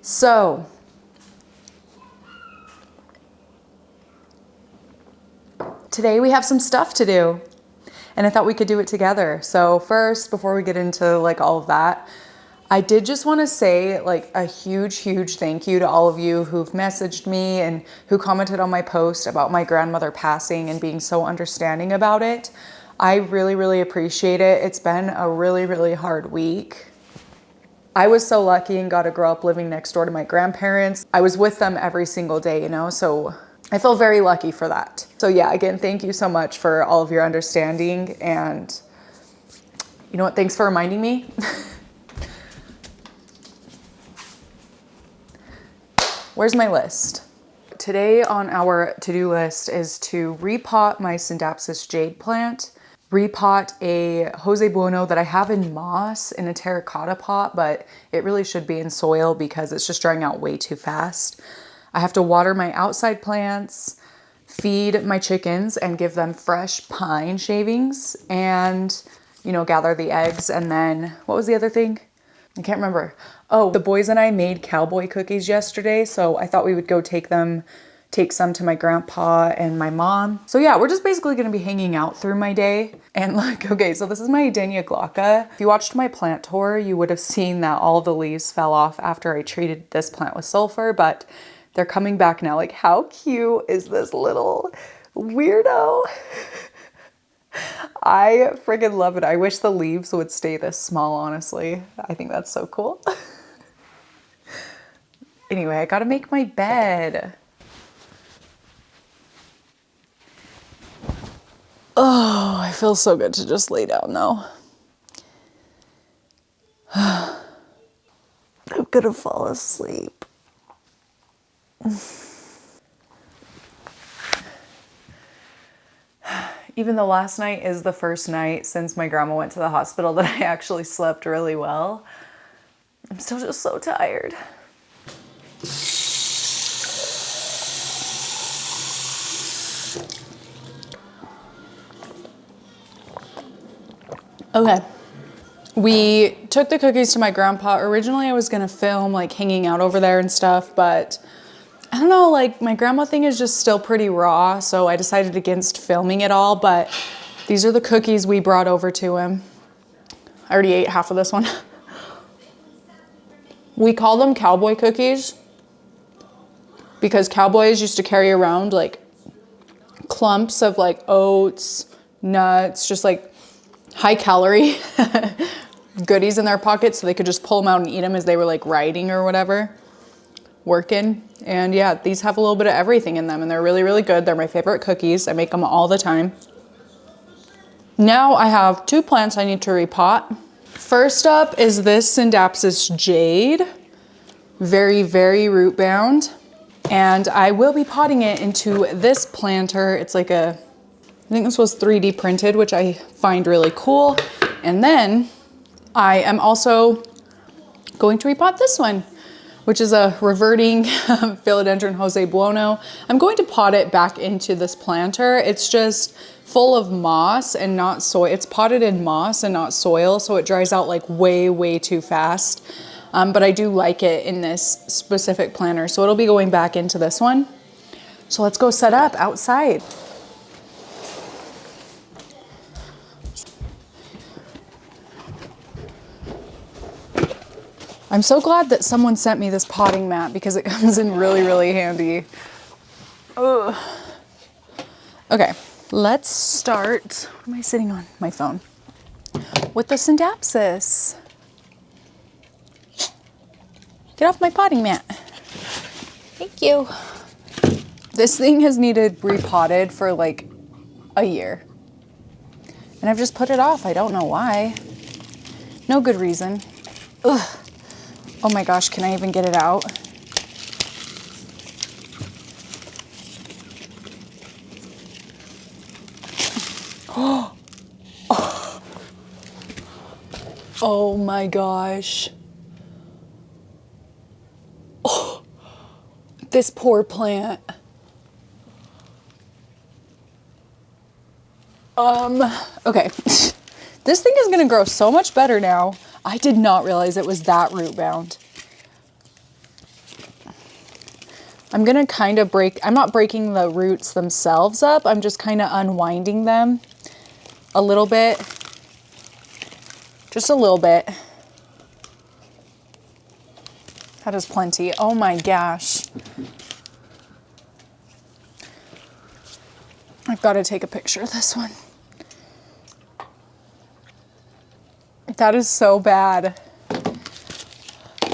So today we have some stuff to do and I thought we could do it together. So first, before we get into like all of that, I did just want to say like a huge thank you to all of you who've messaged me and who commented on my post about my grandmother passing and being so understanding about it. I really appreciate it. It's been a really hard week. I was so lucky and got to grow up living next door to my grandparents. I was with them every single day, you know, so I feel very lucky for that. So yeah, again, thank you so much for all of your understanding, and you know what, thanks for reminding me. Where's my list? Today on our to-do list is to repot my Scindapsus jade plant, repot a Jose Bueno that I have in moss in a terracotta pot, but it really should be in soil because it's just drying out way too fast. I have to water my outside plants, feed my chickens and give them fresh pine shavings, and, you know, gather the eggs. And then what was the other thing? I can't remember. Oh, the boys and I made cowboy cookies yesterday, so I thought we would go take some to my grandpa and my mom. So yeah, we're just basically gonna be hanging out through my day. And like, okay, so this is my Adenia glauca. If you watched my plant tour, you would have seen that all the leaves fell off after I treated this plant with sulfur, but they're coming back now. Like, how cute is this little weirdo? I friggin' love it. I wish the leaves would stay this small, honestly. I think that's so cool. Anyway, I gotta make my bed. Oh, I feel so good to just lay down though. I'm gonna fall asleep. Even though last night is the first night since my grandma went to the hospital that I actually slept really well, I'm still just so tired. Okay, we took the cookies to my grandpa. Originally I was gonna film like hanging out over there and stuff, but I don't know, like my grandma thing is just still pretty raw, so I decided against filming it all, but these are the cookies we brought over to him. I already ate half of this one. We call them cowboy cookies because cowboys used to carry around like clumps of like oats, nuts, just like high calorie goodies in their pockets so they could just pull them out and eat them as they were like riding or whatever, working. And yeah, these have a little bit of everything in them and they're really good. They're my favorite cookies. I make them all the time. Now I have 2 plants I need to repot. First up is this Scindapsus jade, very root bound. And I will be potting it into this planter. It's like I think this was 3D printed, which I find really cool. And then I am also going to repot this one, which is a reverting philodendron Jose Bueno. I'm going to pot it back into this planter. It's just full of moss and not soil. It's potted in moss and not soil, so it dries out like way too fast. But I do like it in this specific planter, so it'll be going back into this one. So let's go set up outside. I'm so glad that someone sent me this potting mat because it comes in really handy. Ugh. Okay, let's start. What am I sitting on? My phone. With the Scindapsus. Get off my potting mat. Thank you. This thing has needed repotted for like a year. And I've just put it off. I don't know why. No good reason. Ugh. Oh my gosh, can I even get it out? Oh my gosh. Oh, this poor plant. Okay. This thing is gonna grow so much better now. I did not realize it was that root bound. I'm gonna kind of I'm not breaking the roots themselves up, I'm just kind of unwinding them a little bit. Just a little bit. That is plenty. Oh my gosh. I've got to take a picture of this one. That is so bad.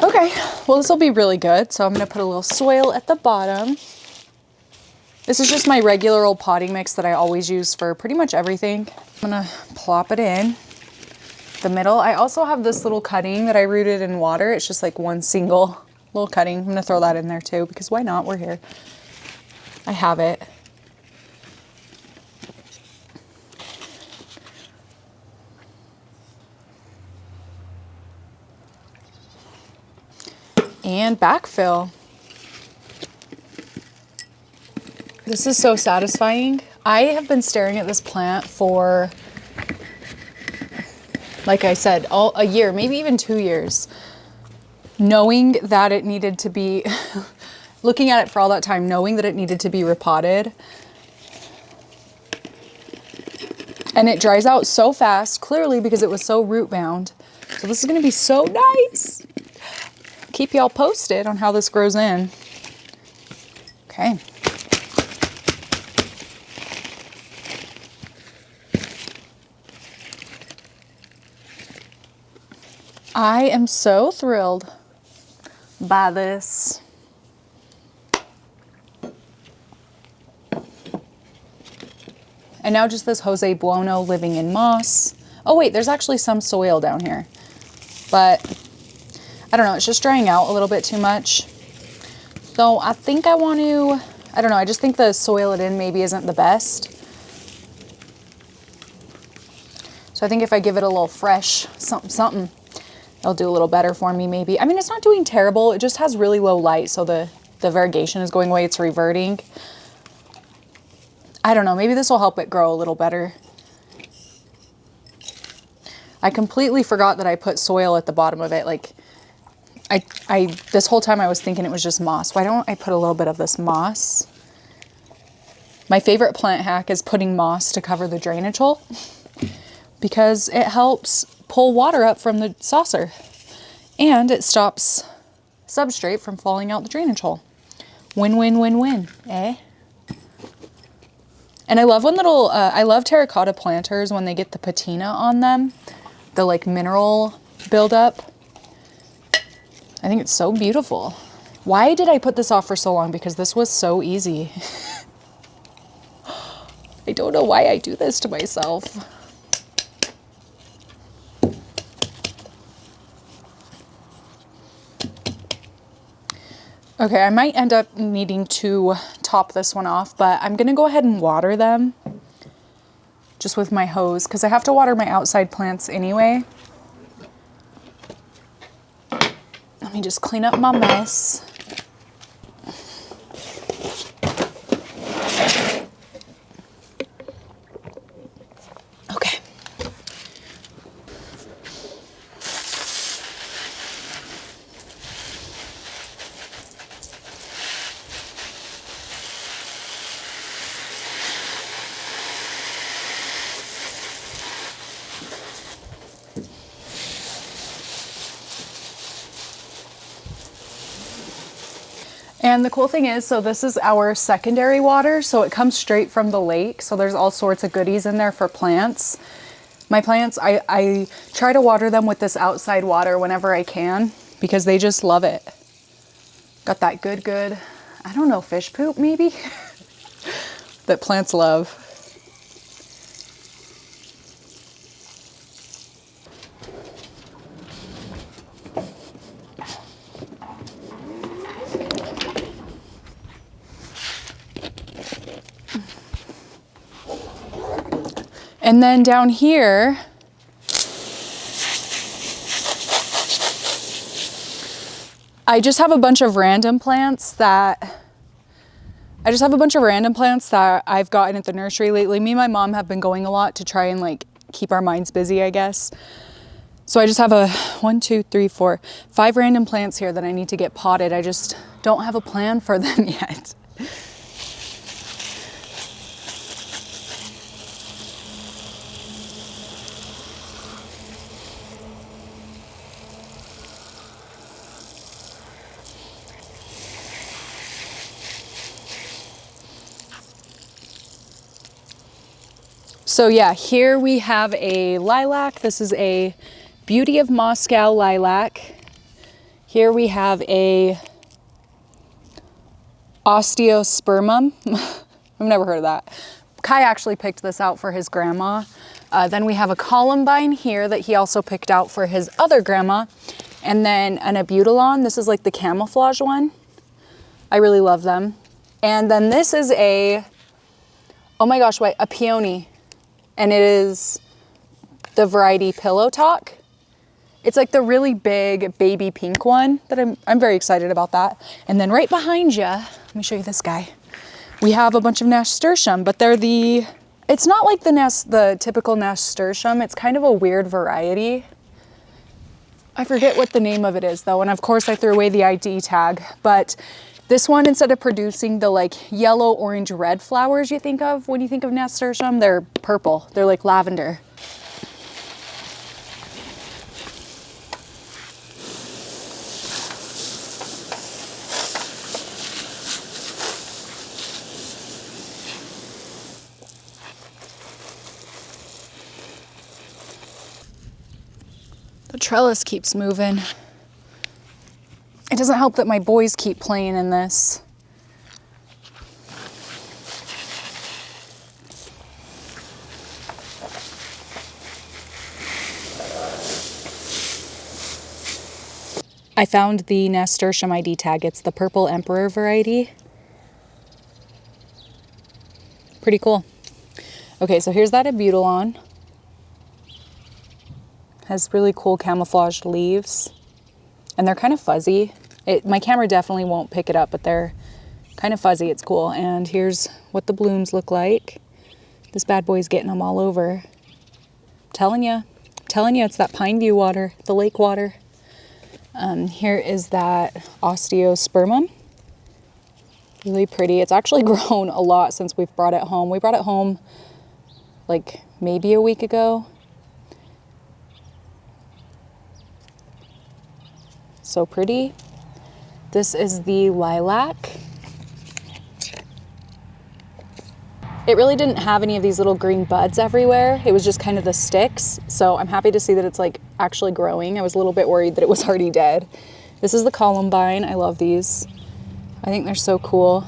Okay, well this will be really good. So I'm gonna put a little soil at the bottom. This is just my regular old potting mix that I always use for pretty much everything. I'm gonna plop it in the middle. I also have this little cutting that I rooted in water. It's just like one single little cutting. I'm gonna throw that in there too because why not? We're here. I have it. And backfill. This is so satisfying. I have been staring at this plant for, like I said, a year, maybe even 2 years, knowing that it needed to be, looking at it for all that time, knowing that it needed to be repotted. And it dries out so fast, clearly because it was so root bound. So this is gonna be so nice. Keep y'all posted on how this grows in. Okay. I am so thrilled by this. And now just this Jose Bueno living in moss. Oh wait, there's actually some soil down here, but I don't know, it's just drying out a little bit too much. So I think I want to, I don't know, I just think the soil it in maybe isn't the best. So I think if I give it a little fresh something, it'll do a little better for me maybe. I mean, it's not doing terrible, it just has really low light, so the variegation is going away, it's reverting. I don't know, maybe this will help it grow a little better. I completely forgot that I put soil at the bottom of it. Like, this whole time I was thinking it was just moss. Why don't I put a little bit of this moss? My favorite plant hack is putting moss to cover the drainage hole because it helps pull water up from the saucer and it stops substrate from falling out the drainage hole. Win, win, win, win, eh? And I love when I love terracotta planters when they get the patina on them, the like mineral buildup. I think it's so beautiful. Why did I put this off for so long? Because this was so easy. I don't know why I do this to myself. Okay, I might end up needing to top this one off, but I'm gonna go ahead and water them just with my hose because I have to water my outside plants anyway. Let me just clean up my mess. Okay. And the cool thing is, so this is our secondary water, so it comes straight from the lake. So there's all sorts of goodies in there for plants. My plants, I try to water them with this outside water whenever I can because they just love it. Got that good, I don't know, fish poop maybe? That plants love. And then down here, I just have a bunch of random plants that I've gotten at the nursery lately. Me and my mom have been going a lot to try and like keep our minds busy, I guess. So I just have a 5 random plants here that I need to get potted. I just don't have a plan for them yet. So yeah, here we have a lilac. This is a Beauty of Moscow lilac. Here we have a osteospermum. I've never heard of that. Kai actually picked this out for his grandma. Then we have a columbine here that he also picked out for his other grandma. And then an abutilon. This is like the camouflage one. I really love them. And then this is a, oh my gosh, wait, a peony. And it is the variety Pillow Talk. It's like the really big baby pink one that I'm very excited about that. And then right behind you, let me show you this guy. We have a bunch of nasturtium, but they're it's not like the typical nasturtium. It's kind of a weird variety. I forget what the name of it is though. And of course I threw away the ID tag, but this one, instead of producing the like yellow, orange, red flowers you think of when you think of nasturtium, they're purple. They're like lavender. The trellis keeps moving. It doesn't help that my boys keep playing in this. I found the nasturtium ID tag. It's the purple emperor variety. Pretty cool. Okay, so here's that abutilon. Has really cool camouflaged leaves. And they're kind of fuzzy. My camera definitely won't pick it up, but they're kind of fuzzy. It's cool. And here's what the blooms look like. This bad boy's getting them all over. Telling you, it's that Pine View water, the lake water. Here is that osteospermum. Really pretty. It's actually grown a lot since we've brought it home. We brought it home like maybe a week ago. So pretty. This is the lilac. It really didn't have any of these little green buds everywhere. It was just kind of the sticks. So I'm happy to see that it's like actually growing. I was a little bit worried that it was already dead. This is the columbine. I love these. I think they're so cool.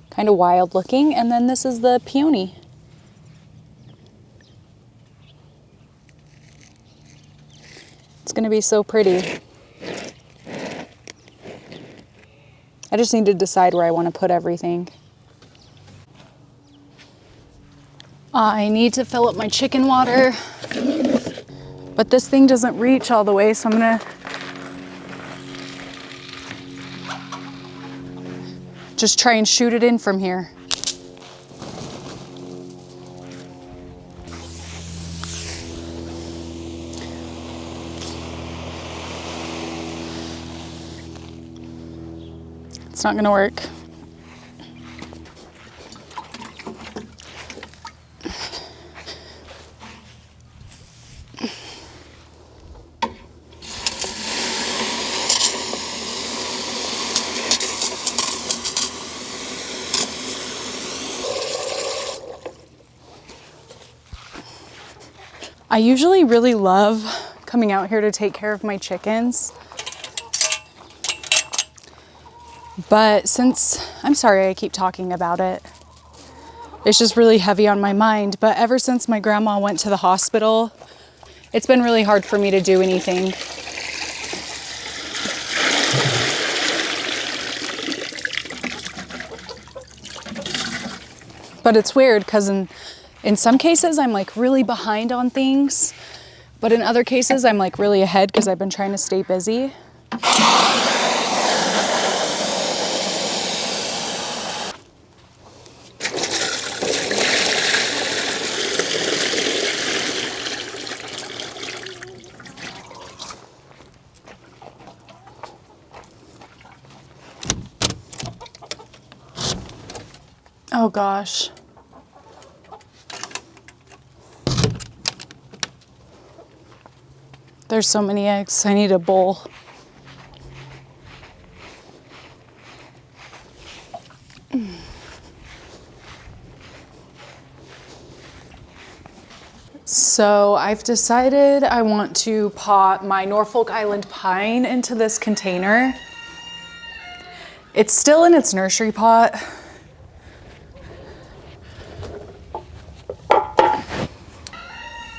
Kind of wild looking. And then this is the peony. It's going to be so pretty. I just need to decide where I want to put everything. I need to fill up my chicken water, but this thing doesn't reach all the way, so I'm going to just try and shoot it in from here. It's not gonna work. I usually really love coming out here to take care of my chickens. But since, I'm sorry I keep talking about it. It's just really heavy on my mind. But ever since my grandma went to the hospital, it's been really hard for me to do anything. But it's weird because in some cases I'm like really behind on things. But in other cases I'm like really ahead because I've been trying to stay busy. Oh gosh. There's so many eggs. I need a bowl. So I've decided I want to pot my Norfolk Island pine into this container. It's still in its nursery pot.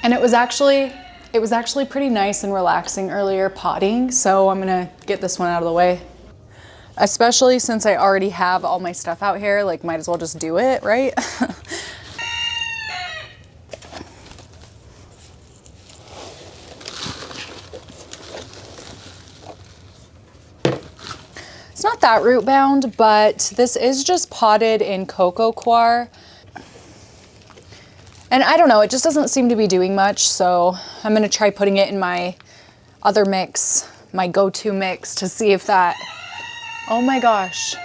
And it was actually pretty nice and relaxing earlier potting, so I'm gonna get this one out of the way. Especially since I already have all my stuff out here, like might as well just do it, right? It's not that root bound, but this is just potted in cocoa coir. And I don't know, it just doesn't seem to be doing much, so I'm gonna try putting it in my other mix, my go-to mix, to see if that, oh my gosh,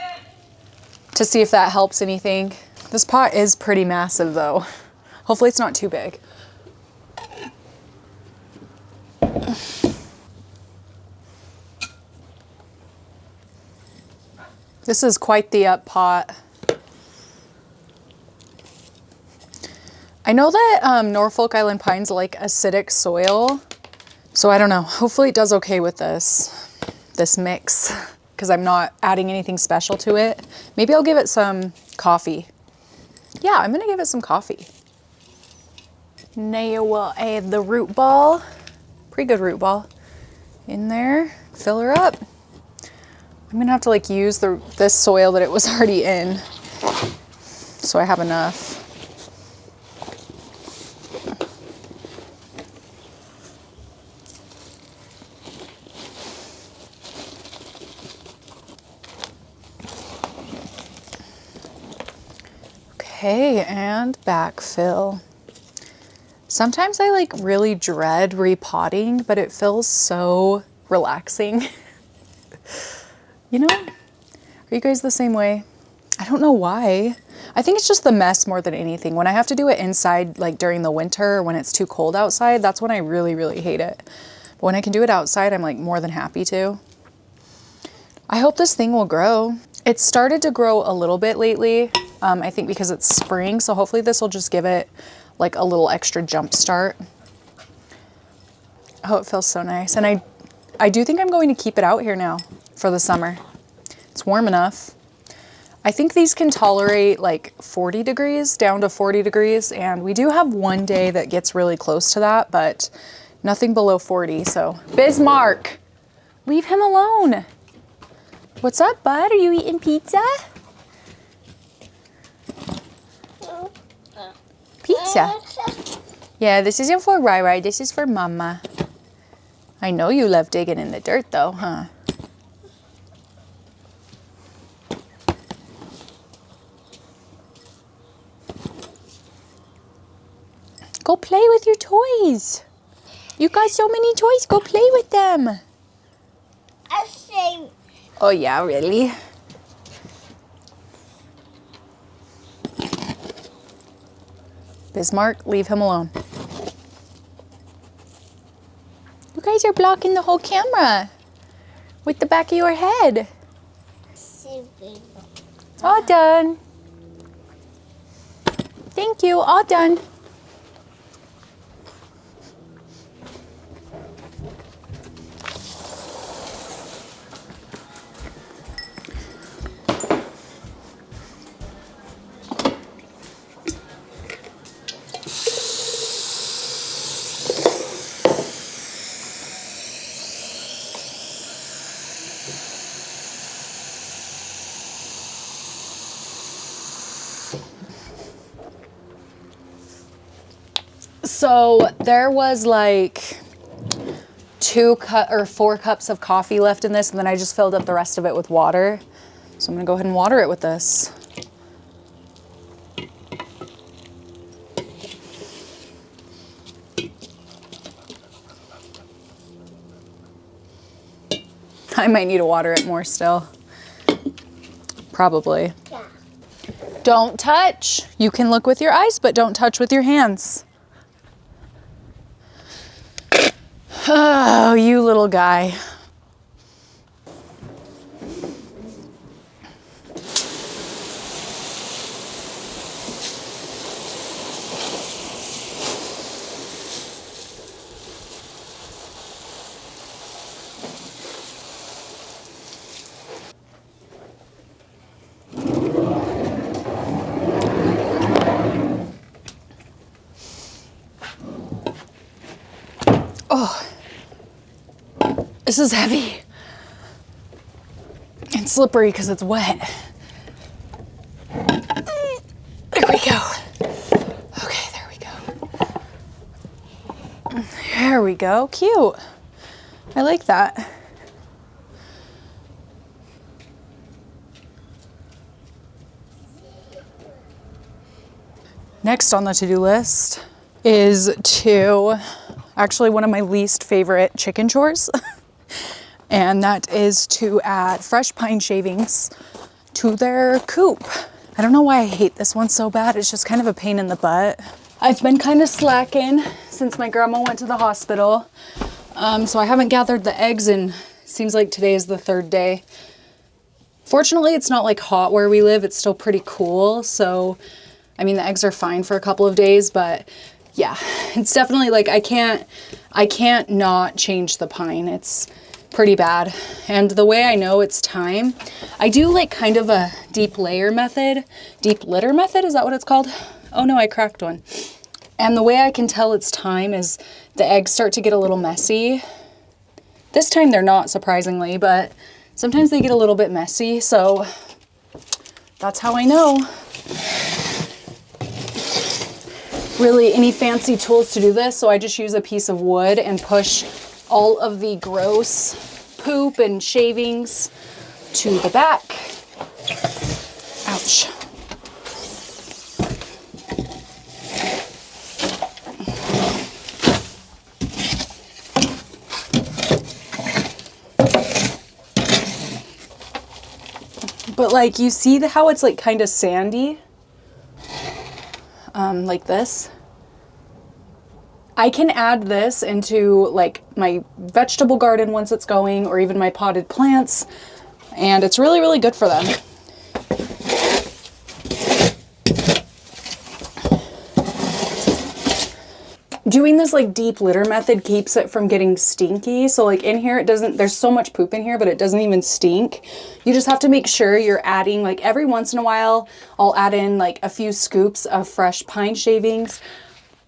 to see if that helps anything. This pot is pretty massive though. Hopefully it's not too big. This is quite the up pot. I know that Norfolk Island pines like acidic soil, so I don't know. Hopefully it does okay with this mix, because I'm not adding anything special to it. Maybe I'll give it some coffee. Yeah, I'm gonna give it some coffee. Now we'll add the root ball, pretty good root ball, in there, fill her up. I'm gonna have to like use this soil that it was already in, so I have enough. Okay, and backfill. Sometimes I like really dread repotting, but it feels so relaxing. You know, are you guys the same way? I don't know why. I think it's just the mess more than anything. When I have to do it inside, like during the winter, when it's too cold outside, that's when I really, really hate it. But when I can do it outside, I'm like more than happy to. I hope this thing will grow. It's started to grow a little bit lately, I think because it's spring, so hopefully this will just give it like a little extra jump start. Oh, it feels so nice. And I do think I'm going to keep it out here now for the summer. It's warm enough. I think these can tolerate like 40 degrees, down to 40 degrees, and we do have one day that gets really close to that, but nothing below 40, so. Bismarck, leave him alone. What's up, bud? Are you eating pizza? Pizza. Yeah, this isn't for Rai, this is for Mama. I know you love digging in the dirt though, huh? Go play with your toys. You got so many toys, go play with them. Oh yeah, really? Bismarck, leave him alone. You guys are blocking the whole camera with the back of your head. All done. Thank you, all done. So there was like 4 cups of coffee left in this, and then I just filled up the rest of it with water. So I'm gonna go ahead and water it with this. I might need to water it more still. Probably. Yeah. Don't touch. You can look with your eyes, but don't touch with your hands. Oh, you little guy. Oh, this is heavy and slippery because it's wet. There we go. Okay, there we go. There we go. Cute. I like that. Next on the to-do list is actually one of my least favorite chicken chores. And that is to add fresh pine shavings to their coop. I don't know why I hate this one so bad. It's just kind of a pain in the butt. I've been kind of slacking since my grandma went to the hospital. So I haven't gathered the eggs and seems like today is the third day. Fortunately, it's not like hot where we live. It's still pretty cool. So, I mean, the eggs are fine for a couple of days, but yeah, it's definitely like, I can't not change the pine. It's pretty bad. And the way I know it's time, I do like kind of a deep litter method. Is that what it's called? Oh no, I cracked one. And the way I can tell it's time is the eggs start to get a little messy. This time they're not, surprisingly, but sometimes they get a little bit messy. So that's how I know. Really any fancy tools to do this, so I just use a piece of wood and push all of the gross poop and shavings to the back. Ouch. But like, you see how it's like kind of sandy? Like this. I can add this into like my vegetable garden once it's going, or even my potted plants, and it's really, really good for them. Doing this like deep litter method keeps it from getting stinky. So like in here, there's so much poop in here, but it doesn't even stink. You just have to make sure you're adding, like every once in a while, I'll add in like a few scoops of fresh pine shavings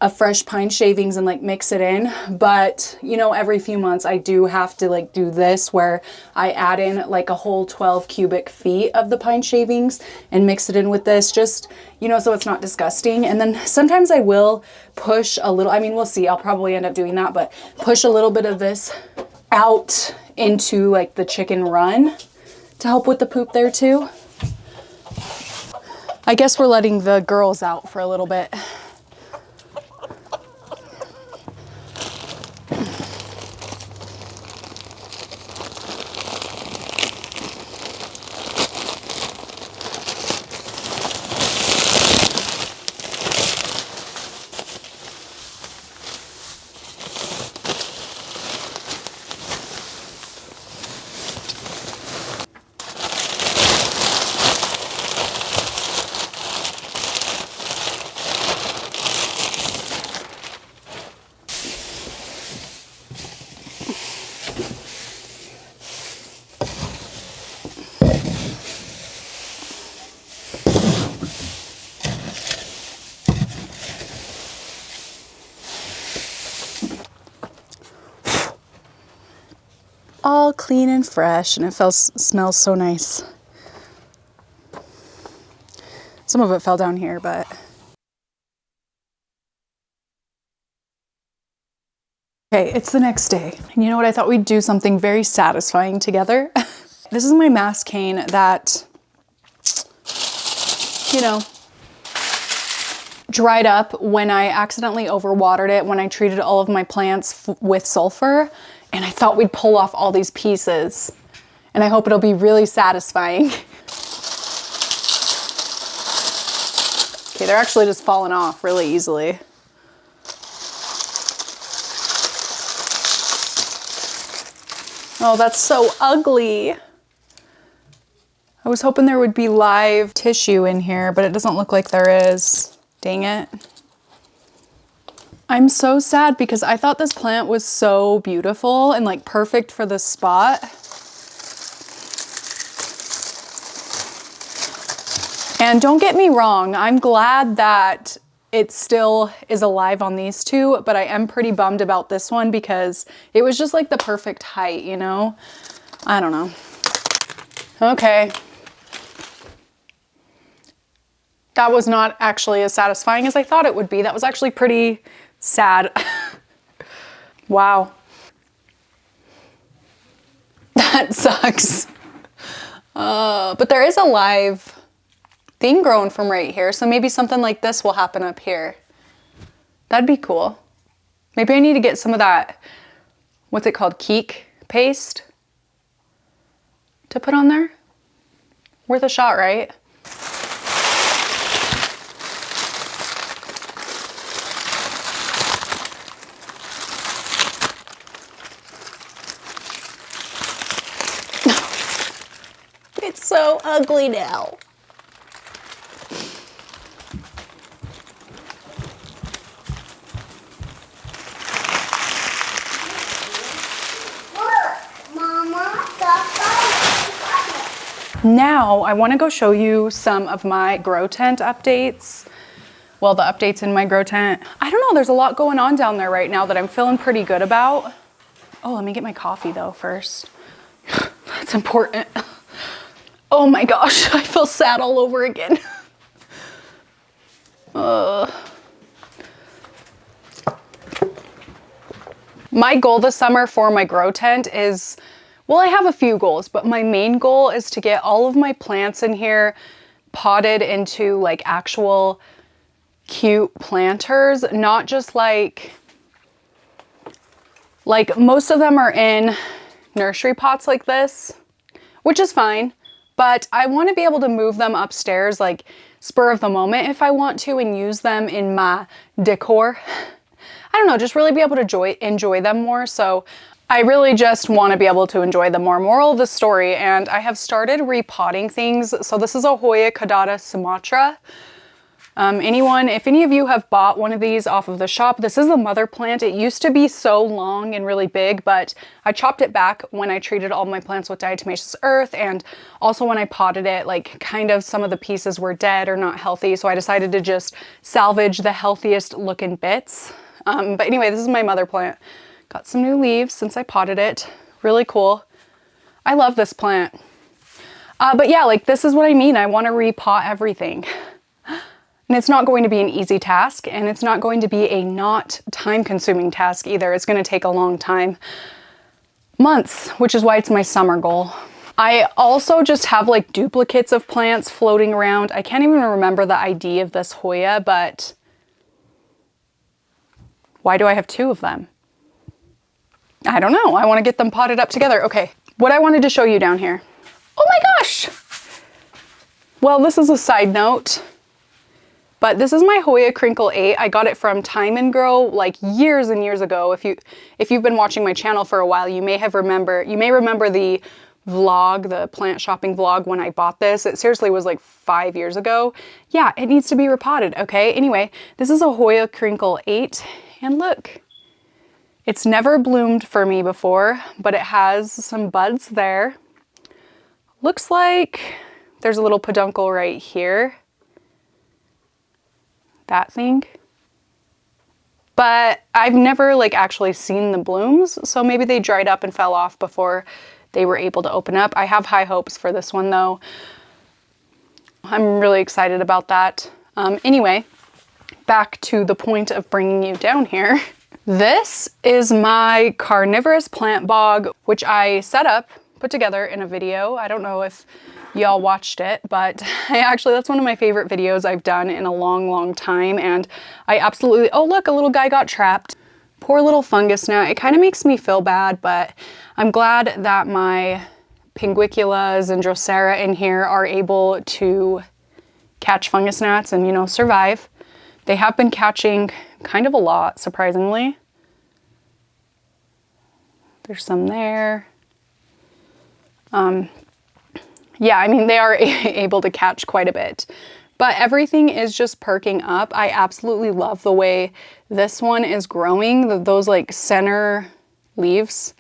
and like mix it in. But you know, every few months I do have to like do this where I add in like a whole 12 cubic feet of the pine shavings and mix it in with this, just, you know, so it's not disgusting. And then sometimes I will push a little, I mean, we'll see, I'll probably end up doing that, but push a little bit of this out into like the chicken run to help with the poop there too. I guess we're letting the girls out for a little bit. All clean and fresh, and it smells so nice. Some of it fell down here, but okay, it's the next day. And you know what? I thought we'd do something very satisfying together. This is my mass cane that, you know, dried up when I accidentally overwatered it, when I treated all of my plants with sulfur. And I thought we'd pull off all these pieces, and I hope it'll be really satisfying. Okay, they're actually just falling off really easily. Oh, that's so ugly. I was hoping there would be live tissue in here, but it doesn't look like there is. Dang it. I'm so sad because I thought this plant was so beautiful and like perfect for this spot. And don't get me wrong, I'm glad that it still is alive on these two, but I am pretty bummed about this one because it was just like the perfect height, you know? I don't know. Okay. That was not actually as satisfying as I thought it would be. That was actually pretty sad. Wow. That sucks. But there is a live thing growing from right here, so maybe something like this will happen up here. That'd be cool. Maybe I need to get some of that, what's it called, keek paste to put on there. Worth a shot, right? It's so ugly now. Now I want to go show you some of my grow tent updates. Well, the updates in my grow tent. I don't know, there's a lot going on down there right now that I'm feeling pretty good about. Oh, let me get my coffee though first. That's important. Oh my gosh, I feel sad all over again. My goal this summer for my grow tent is, well, I have a few goals, but my main goal is to get all of my plants in here potted into like actual cute planters, not just like most of them are in nursery pots like this, which is fine, but I want to be able to move them upstairs like spur of the moment if I want to and use them in my decor. I don't know, just really be able to enjoy them more. So I really just want to be able to enjoy them more. Moral of the story, and I have started repotting things. So this is a Hoya caudata Sumatra. If any of you have bought one of these off of the shop, this is the mother plant. It used to be so long and really big, but I chopped it back when I treated all my plants with diatomaceous earth, and also when I potted it, like kind of some of the pieces were dead or not healthy, so I decided to just salvage the healthiest looking bits. But anyway, this is my mother plant. Got some new leaves since I potted it. Really cool. I love this plant. But yeah, like this is what I mean. I want to repot everything. And it's not going to be an easy task, and it's not going to be a not time-consuming task either. It's going to take a long time. Months, which is why it's my summer goal. I also just have like duplicates of plants floating around. I can't even remember the ID of this Hoya, but why do I have two of them? I don't know. I want to get them potted up together. Okay, what I wanted to show you down here. Oh my gosh! Well, this is a side note. But this is my Hoya Crinkle 8. I got it from Time and Grow like years and years ago. If you've been watching my channel for a while, you may remember the vlog, the plant shopping vlog when I bought this. It seriously was like 5 years ago. Yeah, it needs to be repotted, okay? Anyway, this is a Hoya Crinkle 8, and look. It's never bloomed for me before, but it has some buds there. Looks like there's a little peduncle right here. That thing. But I've never like actually seen the blooms, so maybe they dried up and fell off before they were able to open up. I have high hopes for this one though. I'm really excited about that. Anyway, back to the point of bringing you down here. This is my carnivorous plant bog, which I put together in a video. I don't know if y'all watched it, but that's one of my favorite videos I've done in a long, long time. And I absolutely, oh look, a little guy got trapped. Poor little fungus now. It kind of makes me feel bad, but I'm glad that my pinguiculas and drosera in here are able to catch fungus gnats and, you know, survive. They have been catching kind of a lot, surprisingly. There's some there. Yeah, I mean, they are able to catch quite a bit, but everything is just perking up. I absolutely love the way this one is growing. Those like center leaves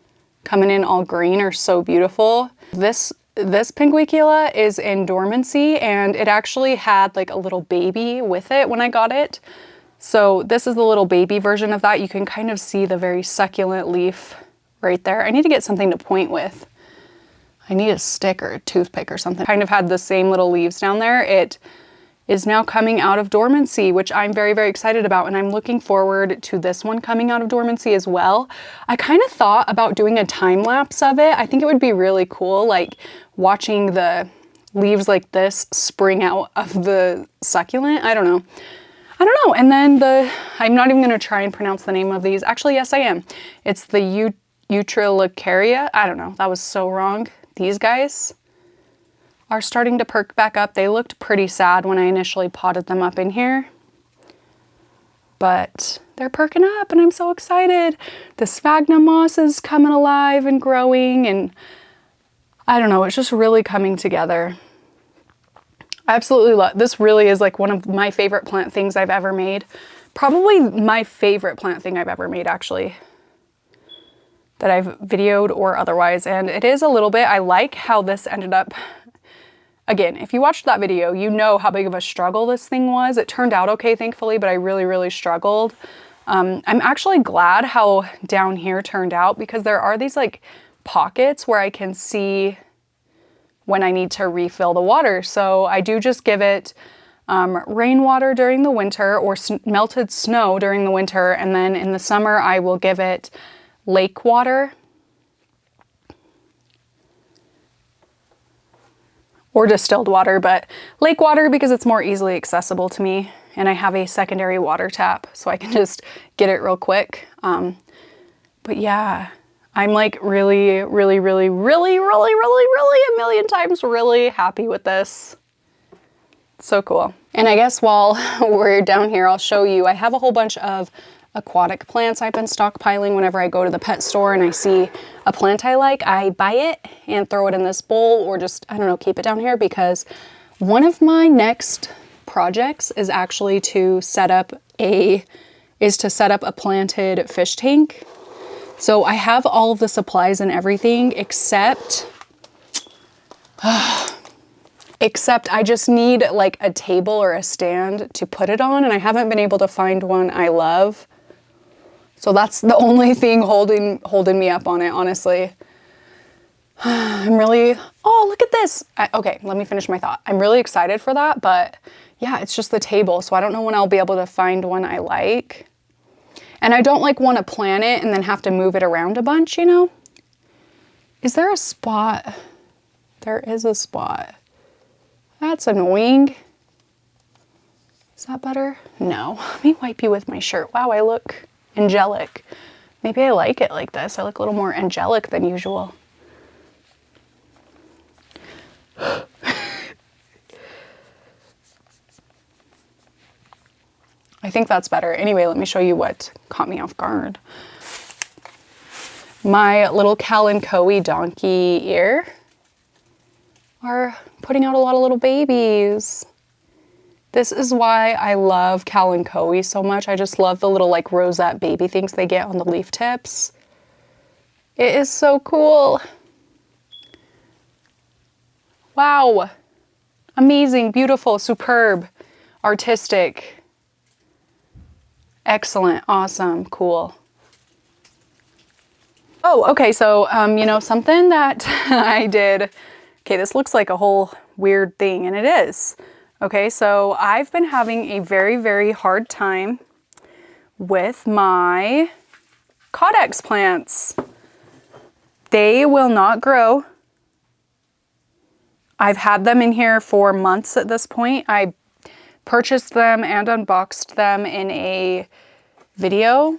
coming in all green are so beautiful. This Pinguicula is in dormancy, and it actually had like a little baby with it when I got it. So this is the little baby version of that. You can kind of see the very succulent leaf right there. I need to get something to point with. I need a stick or a toothpick or something. Kind of had the same little leaves down there. It is now coming out of dormancy, which I'm very, very excited about. And I'm looking forward to this one coming out of dormancy as well. I kind of thought about doing a time lapse of it. I think it would be really cool, like watching the leaves like this spring out of the succulent. I don't know. And then I'm not even going to try and pronounce the name of these. Actually, yes, I am. It's the Utrilicaria. I don't know. That was so wrong. These guys are starting to perk back up. They looked pretty sad when I initially potted them up in here, but they're perking up and I'm so excited. The sphagnum moss is coming alive and growing, and I don't know, it's just really coming together. I absolutely love this. Really is like one of my favorite plant things I've ever made. Probably my favorite plant thing I've ever made, actually, that I've videoed or otherwise. And it is a little bit, I like how this ended up. Again, if you watched that video, you know how big of a struggle this thing was. It turned out okay, thankfully, but I really, really struggled. I'm actually glad how down here turned out, because there are these like pockets where I can see when I need to refill the water. So I do just give it rainwater during the winter, or melted snow during the winter. And then in the summer, I will give it lake water or distilled water, but lake water because it's more easily accessible to me, and I have a secondary water tap so I can just get it real quick. But yeah, I'm like really, really, really, really, really, really, really a million times really happy with this. So cool. And I guess while we're down here, I'll show you, I have a whole bunch of aquatic plants I've been stockpiling. Whenever I go to the pet store and I see a plant I like, I buy it and throw it in this bowl, or just, I don't know, keep it down here, because one of my next projects is actually to set up a planted fish tank. So I have all of the supplies and everything except I just need like a table or a stand to put it on, and I haven't been able to find one I love. So that's the only thing holding me up on it, honestly. I'm really, oh, look at this. Okay, let me finish my thought. I'm really excited for that, but yeah, it's just the table. So I don't know when I'll be able to find one I like. And I don't like want to plant it and then have to move it around a bunch, you know? Is there a spot? There is a spot. That's annoying. Is that better? No. Let me wipe you with my shirt. Wow, I look angelic. Maybe I like it like this. I look a little more angelic than usual. I think that's better. Anyway, let me show you what caught me off guard. My little Kalanchoe donkey ear are putting out a lot of little babies. This is why I love Kalanchoe so much. I just love the little like rosette baby things they get on the leaf tips. It is so cool. Wow. Amazing, beautiful, superb, artistic. Excellent, awesome, cool. Oh, okay, so, you know, something that I did, okay, this looks like a whole weird thing, and it is. Okay, so I've been having a very, very hard time with my Codex plants. They will not grow. I've had them in here for months at this point. I purchased them and unboxed them in a video.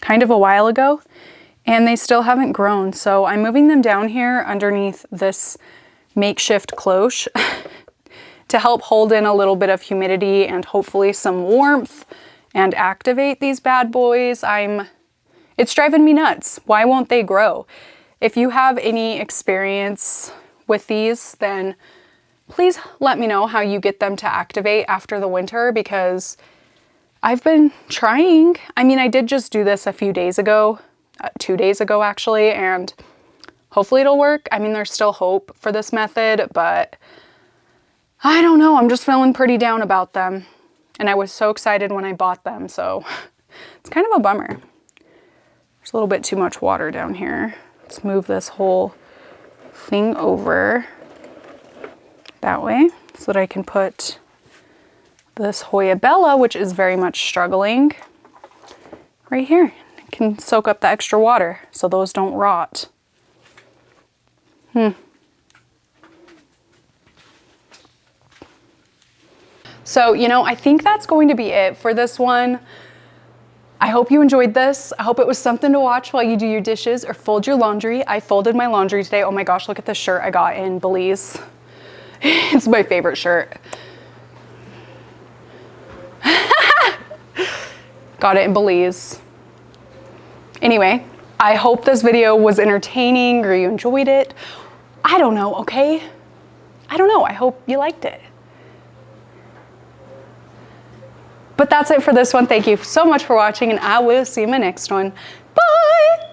Kind of a while ago. and they still haven't grown. So I'm moving them down here underneath this makeshift cloche to help hold in a little bit of humidity and hopefully some warmth and activate these bad boys. It's driving me nuts. Why won't they grow? If you have any experience with these, then please let me know how you get them to activate after the winter, because I've been trying. I mean, I did just do this a few days ago, 2 days ago actually, and hopefully it'll work. I mean, there's still hope for this method, but I don't know. I'm just feeling pretty down about them. And I was so excited when I bought them, so it's kind of a bummer. There's a little bit too much water down here. Let's move this whole thing over that way so that I can put this Hoya Bella, which is very much struggling, right here. It can soak up the extra water so those don't rot. So, you know, I think that's going to be it for this one. I hope you enjoyed this. I hope it was something to watch while you do your dishes or fold your laundry. I folded my laundry today. Oh my gosh, look at this shirt I got in Belize. It's my favorite shirt. Got it in Belize. Anyway, I hope this video was entertaining or you enjoyed it. I don't know, okay? I don't know. I hope you liked it. But that's it for this one. Thank you so much for watching, and I will see you in my next one. Bye!